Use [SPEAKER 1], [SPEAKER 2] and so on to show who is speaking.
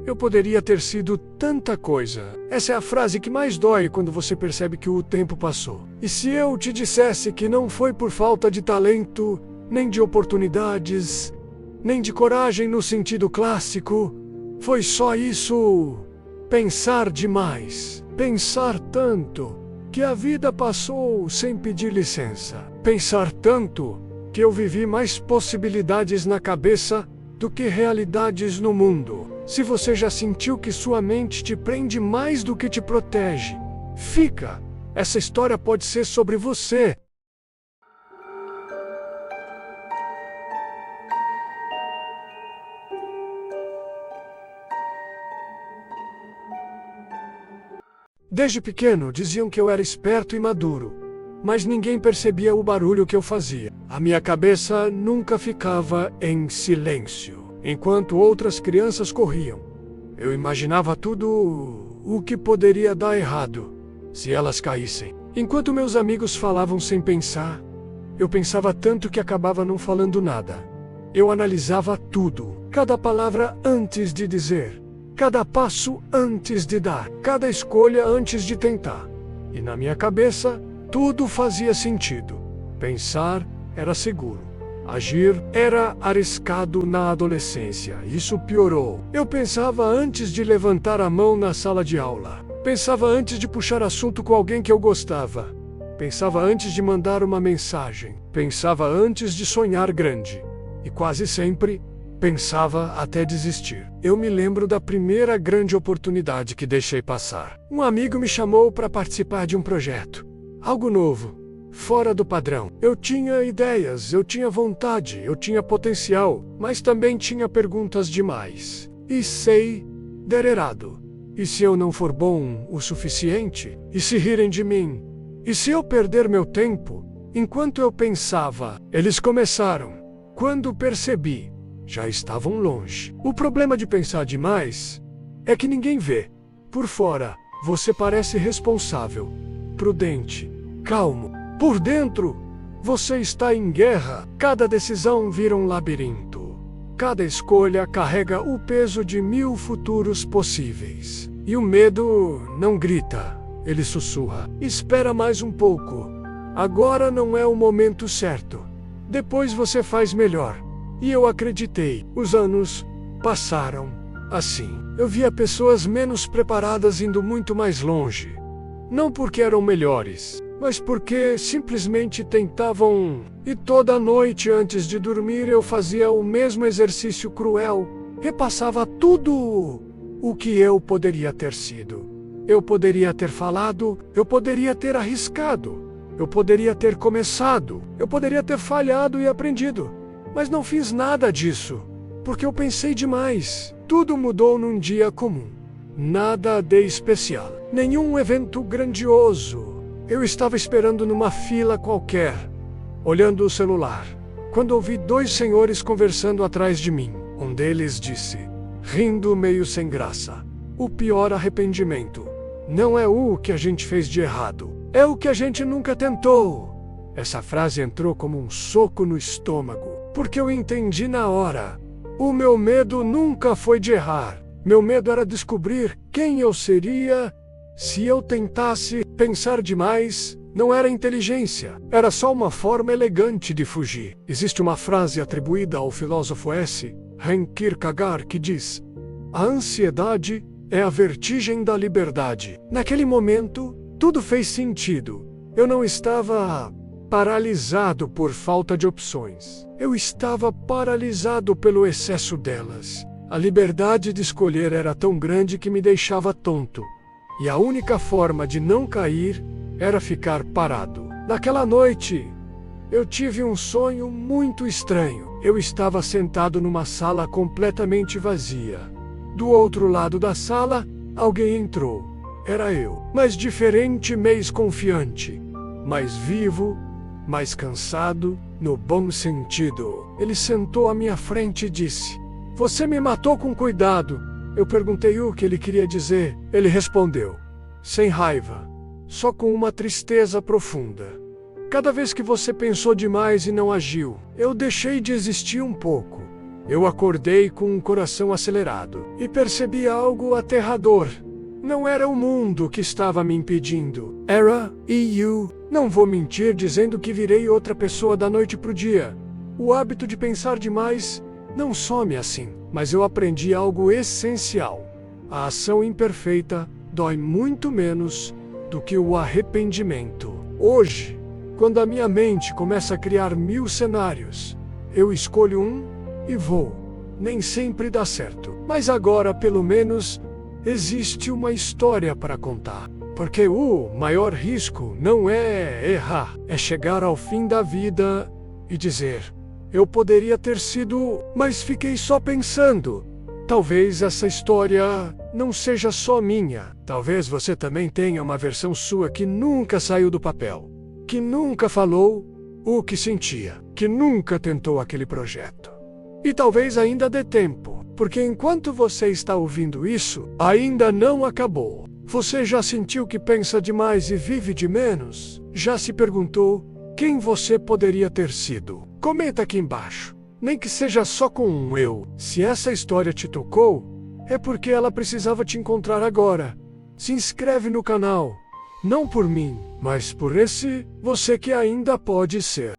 [SPEAKER 1] Eu poderia ter sido tanta coisa. Essa é a frase que mais dói quando você percebe que o tempo passou. E se eu te dissesse que não foi por falta de talento, nem de oportunidades, nem de coragem no sentido clássico, foi só isso: pensar demais, pensar tanto, que a vida passou sem pedir licença. Pensar tanto, que eu vivi mais possibilidades na cabeça do que realidades no mundo. Se você já sentiu que sua mente te prende mais do que te protege, fica! Essa história pode ser sobre você. Desde pequeno diziam que eu era esperto e maduro, mas ninguém percebia o barulho que eu fazia. A minha cabeça nunca ficava em silêncio, enquanto outras crianças corriam. Eu imaginava tudo o que poderia dar errado se elas caíssem. Enquanto meus amigos falavam sem pensar, eu pensava tanto que acabava não falando nada. Eu analisava tudo, cada palavra antes de dizer, cada passo antes de dar, cada escolha antes de tentar. E na minha cabeça, tudo fazia sentido. Pensar era seguro. Agir era arriscado na adolescência. Isso piorou. Eu pensava antes de levantar a mão na sala de aula. Pensava antes de puxar assunto com alguém que eu gostava. Pensava antes de mandar uma mensagem. Pensava antes de sonhar grande. E quase sempre pensava até desistir. Eu me lembro da primeira grande oportunidade que deixei passar. Um amigo me chamou para participar de um projeto. Algo novo, fora do padrão. Eu tinha ideias, eu tinha vontade, eu tinha potencial, mas também tinha perguntas demais. E sei der errado. E se eu não for bom o suficiente? E se rirem de mim? E se eu perder meu tempo? Enquanto eu pensava, eles começaram. Quando percebi, já estavam longe. O problema de pensar demais é que ninguém vê. Por fora, você parece responsável, prudente, calmo. Por dentro, você está em guerra. Cada decisão vira um labirinto. Cada escolha carrega o peso de 1000 futuros possíveis. E o medo não grita, ele sussurra. Espera mais um pouco. Agora não é o momento certo. Depois você faz melhor. E eu acreditei. Os anos passaram assim. Eu via pessoas menos preparadas indo muito mais longe. Não porque eram melhores, mas porque simplesmente tentavam. E toda noite antes de dormir eu fazia o mesmo exercício cruel. Repassava tudo o que eu poderia ter sido. Eu poderia ter falado, eu poderia ter arriscado, eu poderia ter começado, eu poderia ter falhado e aprendido. Mas não fiz nada disso, porque eu pensei demais. Tudo mudou num dia comum. Nada de especial. Nenhum evento grandioso. Eu estava esperando numa fila qualquer, olhando o celular, quando ouvi 2 senhores conversando atrás de mim. Um deles disse, rindo meio sem graça, o pior arrependimento não é o que a gente fez de errado, é o que a gente nunca tentou. Essa frase entrou como um soco no estômago, porque eu entendi na hora. O meu medo nunca foi de errar. Meu medo era descobrir quem eu seria se eu tentasse. Pensar demais não era inteligência, era só uma forma elegante de fugir. Existe uma frase atribuída ao filósofo Søren Kierkegaard que diz: a ansiedade é a vertigem da liberdade. Naquele momento, tudo fez sentido. Eu não estava paralisado por falta de opções. Eu estava paralisado pelo excesso delas. A liberdade de escolher era tão grande que me deixava tonto. E a única forma de não cair era ficar parado. Naquela noite, eu tive um sonho muito estranho. Eu estava sentado numa sala completamente vazia. Do outro lado da sala, alguém entrou. Era eu, mas diferente, mais confiante, mais vivo, mais cansado, no bom sentido. Ele sentou à minha frente e disse: "Você me matou com cuidado." Eu perguntei o que ele queria dizer. Ele respondeu, sem raiva, só com uma tristeza profunda: "Cada vez que você pensou demais e não agiu, eu deixei de existir um pouco. Eu acordei com um coração acelerado e percebi algo aterrador. Não era o mundo que estava me impedindo. Era eu. Não vou mentir dizendo que virei outra pessoa da noite pro dia. O hábito de pensar demais não some assim, mas eu aprendi algo essencial. A ação imperfeita dói muito menos do que o arrependimento. Hoje, quando a minha mente começa a criar 1000 cenários, eu escolho um e vou. Nem sempre dá certo, mas agora, pelo menos, existe uma história para contar. Porque o maior risco não é errar, é chegar ao fim da vida e dizer: eu poderia ter sido, mas fiquei só pensando. Talvez essa história não seja só minha. Talvez você também tenha uma versão sua que nunca saiu do papel, que nunca falou o que sentia, que nunca tentou aquele projeto. E talvez ainda dê tempo, porque enquanto você está ouvindo isso, ainda não acabou. Você já sentiu que pensa demais e vive de menos? Já se perguntou quem você poderia ter sido? Comenta aqui embaixo, nem que seja só com um eu. Se essa história te tocou, é porque ela precisava te encontrar agora. Se inscreve no canal, não por mim, mas por esse você que ainda pode ser.